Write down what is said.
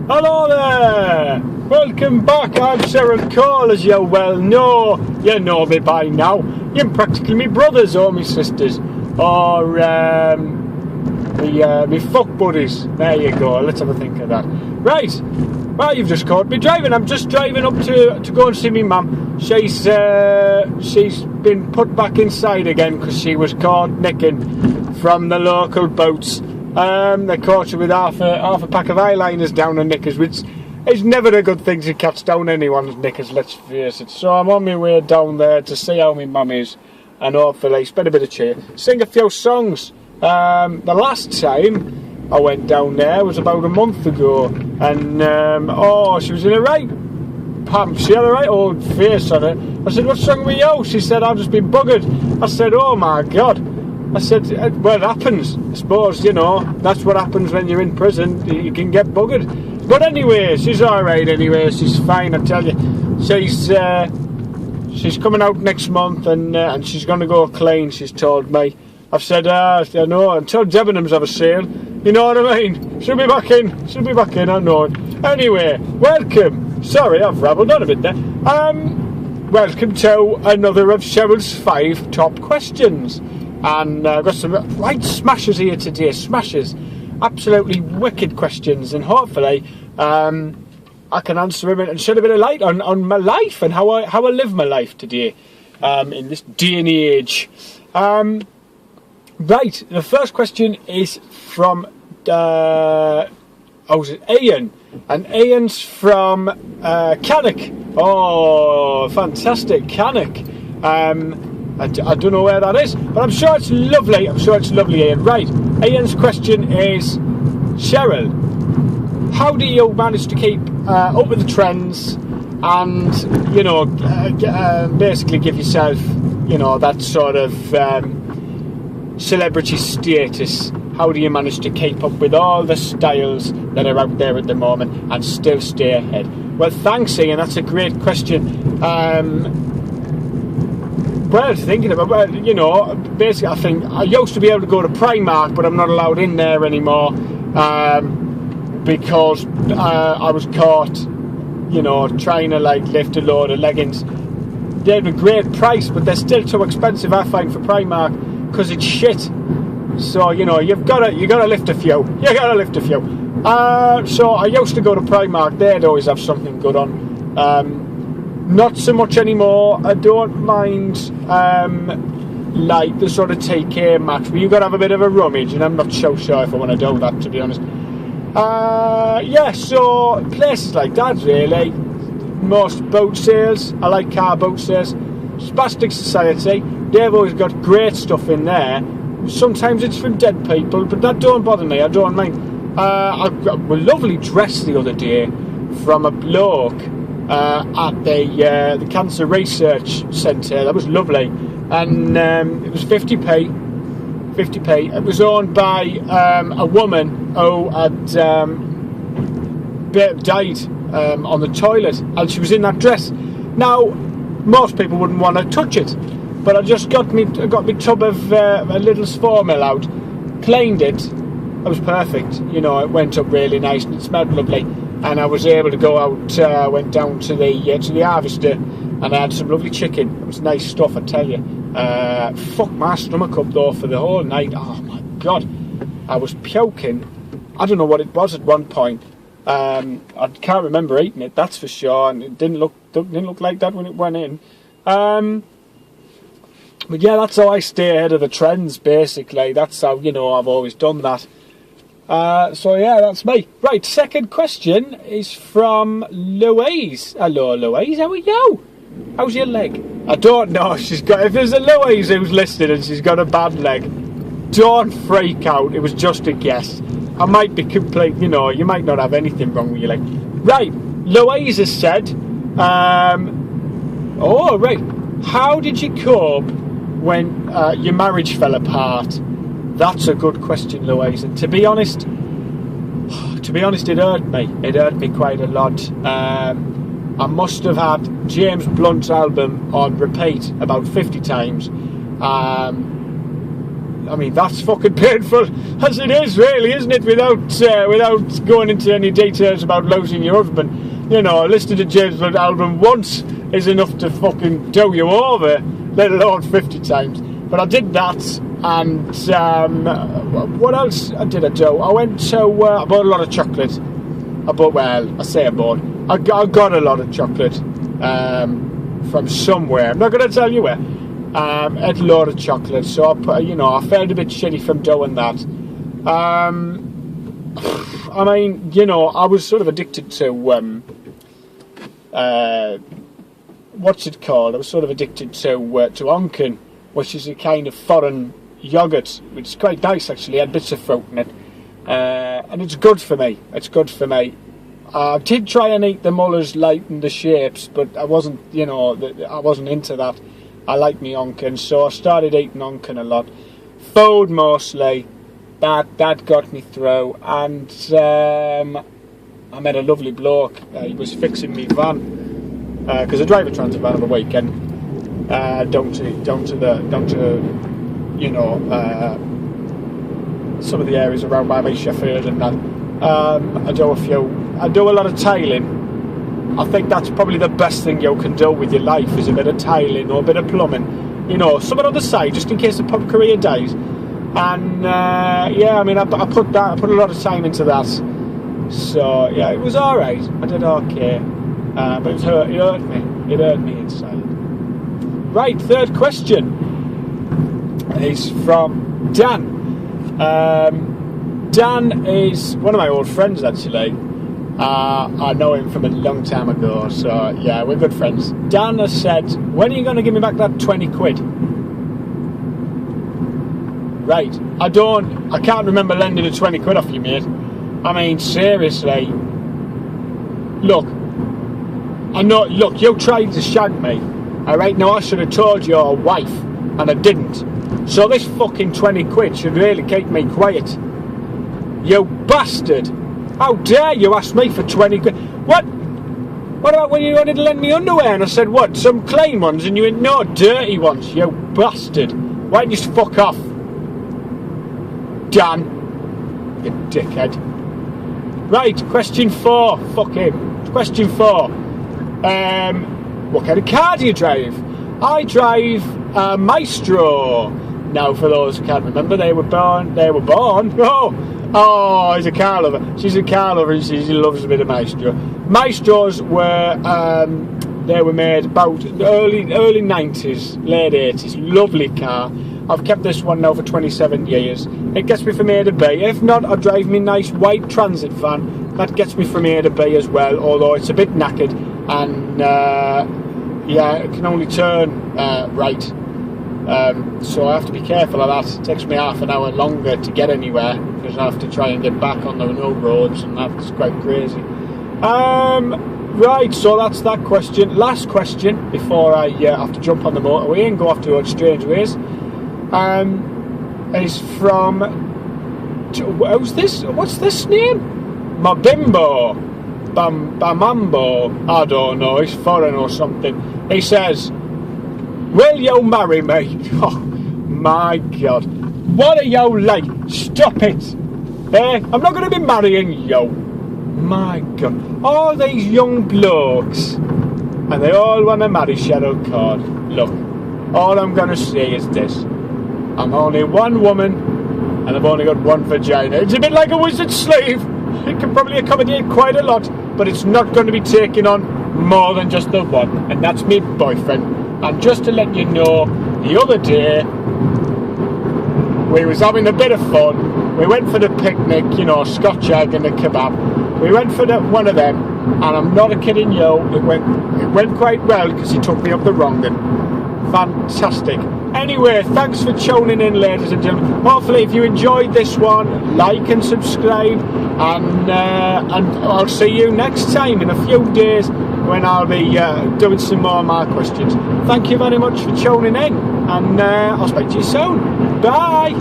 Hello there! Welcome back, I'm Cheryl Cole, as you well know. You know me by now. You're practically me brothers or me sisters. Or me fuck buddies. There you go, let's have a think of that. Right, well, you've just caught me driving. I'm just driving up to go and see me mum. She's been put back inside again because she was caught nicking from the local boats. They caught her with half a pack of eyeliners down her knickers, which is never a good thing to catch down anyone's knickers, let's face it. So I'm on my way down there to see how my mum is, and hopefully spend a bit of cheer, sing a few songs. The last time I went down there was about a month ago, and she was in a right pump. She had a right old face on it. I said, "What's wrong with you?" She said, "I've just been buggered." I said, "Oh my God." I said, well, it happens. I suppose, you know, that's what happens when you're in prison. You can get buggered. But anyway, she's alright anyway. She's fine, I tell you. She's coming out next month, and she's going to go clean, she's told me. I've said, I know, until Debenhams have a sale. You know what I mean? She'll be back in, I know it. Anyway, welcome. Sorry, I've rabbled on a bit there. Welcome to another of Cheryl's 5 top questions. And I've got some right smashers here today, smashers, absolutely wicked questions, and hopefully I can answer them and shed a bit of light on my life and how I live my life today in this day and age. Right, the first question is from Ian, and Ian's from Cannock. Oh, fantastic, Cannock. I don't know where that is, but I'm sure it's lovely. Ian. Right, Ian's question is, Cheryl, how do you manage to keep up with the trends and, you know, basically give yourself, you know, that sort of celebrity status? How do you manage to keep up with all the styles that are out there at the moment and still stay ahead? Well, thanks, Ian. That's a great question. Well, thinking about, well, you know, basically I think I used to be able to go to Primark, but I'm not allowed in there anymore because I was caught, you know, trying to like lift a load of leggings. They're a great price, but they're still too expensive, I find, for Primark, because it's shit. So, you know, you gotta lift a few. So I used to go to Primark. They'd always have something good on. Not so much anymore. I don't mind like the sort of TK Maxx, but you've got to have a bit of a rummage, and I'm not so sure if I want to do that, to be honest. Yeah, so places like that, really. Most boat sales. I like car boat sales. Spastic Society, they've always got great stuff in there. Sometimes it's from dead people, but that don't bother me. I don't mind. I got a lovely dress the other day from a bloke at the Cancer Research Centre. That was lovely, and it was 50p. It was owned by a woman who had died on the toilet, and she was in that dress. Now, most people wouldn't want to touch it, but I just got me tub of a little Sformel out, cleaned it. It was perfect. You know, it went up really nice and it smelled lovely. And I was able to go out, went down to the harvester, and I had some lovely chicken. It was nice stuff, I tell you. Fucked my stomach up though for the whole night. Oh my God, I was puking. I don't know what it was at one point. I can't remember eating it, that's for sure. And it didn't look like that when it went in. But yeah, that's how I stay ahead of the trends. Basically, that's how, you know, I've always done that. So yeah, that's me. Right, second question is from Louise. Hello, Louise. How are you? How's your leg? I don't know. If there's a Louise who's listening and she's got a bad leg, don't freak out. It was just a guess. I might be complete. You know, you might not have anything wrong with your leg. Right, Louise has said. Oh, right. How did you cope when your marriage fell apart? That's a good question, Louise. And to be honest, it hurt me. It hurt me quite a lot. I must have had James Blunt's album on repeat about 50 times. I mean, that's fucking painful as it is, really, isn't it? Without going into any details about losing your husband. You know, listening to James Blunt album once is enough to fucking do you over, let alone 50 times. But I did that, and what else did I do? I went to, I bought a lot of chocolate. I got a lot of chocolate from somewhere. I'm not going to tell you where. Ate a lot of chocolate, so I felt a bit shitty from doing that. I mean, you know, I was sort of addicted to what's it called? I was sort of addicted to Onken, which is a kind of foreign yogurt, which is quite nice actually. It had bits of fruit in it, and it's good for me. I did try and eat the Muller's Light and the shapes, but I wasn't, I wasn't into that. I like me Onken, so I started eating Onken a lot. Food mostly. That got me through, and I met a lovely bloke. He was fixing me van because I drive a transit van on the weekend down to some of the areas around by Sheffield and that. I do a lot of tiling. I think that's probably the best thing you can do with your life, is a bit of tiling or a bit of plumbing. You know, something on the side just in case the pub career dies. And I mean, I put a lot of time into that. So yeah, it was all right. I did okay, but it hurt me. It hurt me inside. Right, third question is from Dan. Dan is one of my old friends actually. I know him from a long time ago, so yeah, we're good friends. Dan has said, when are you going to give me back that 20 quid? Right, I can't remember lending a 20 quid off you, mate. I mean, seriously. Look, you tried to shag me. Alright, now I should have told your wife, and I didn't. So this fucking 20 quid should really keep me quiet. You bastard! How dare you ask me for 20 quid? What about when you wanted to lend me underwear and I said, what, some clean ones? And you went, no, dirty ones, you bastard. Why don't you just fuck off? Dan, you dickhead. Right, question 4. Fuck him. Question 4. What kind of car do you drive? I drive a Maestro. Now, for those who can't remember, they were born. Oh, he's a car lover. She's a car lover and she loves a bit of Maestro. Maestros were made about the early 90s, late 80s. Lovely car. I've kept this one now for 27 years. It gets me from A to B. If not, I drive me nice white transit van. That gets me from A to B as well, although it's a bit knackered. And, it can only turn right. So I have to be careful of that. It takes me half an hour longer to get anywhere because I have to try and get back on the no roads, and that's quite crazy. Right, so that's that question. Last question before I have to jump on the motorway and go off to strange ways. Is from, who's this? What's this name? Mabimbo. Bamambo. I don't know, he's foreign or something. He says, will you marry me? Oh my God, what are you like? Stop it. I'm not going to be marrying you. My God, all these young blokes, and they all want to marry Cheryl Card. Look, all I'm going to say is this: I'm only one woman, and I've only got one vagina. It's a bit like a wizard's sleeve. It can probably accommodate quite a lot, but it's not going to be taking on more than just the one, and that's my boyfriend. And just to let you know, the other day we was having a bit of fun. We went for the picnic, scotch egg and a kebab. We went for one of them, and I'm not kidding you, it went quite well because he took me up the wrong end. Fantastic. Anyway, thanks for tuning in, ladies and gentlemen. Hopefully, if you enjoyed this one, like and subscribe, and I'll see you next time in a few days when I'll be doing some more of my questions. Thank you very much for tuning in, and I'll speak to you soon. Bye.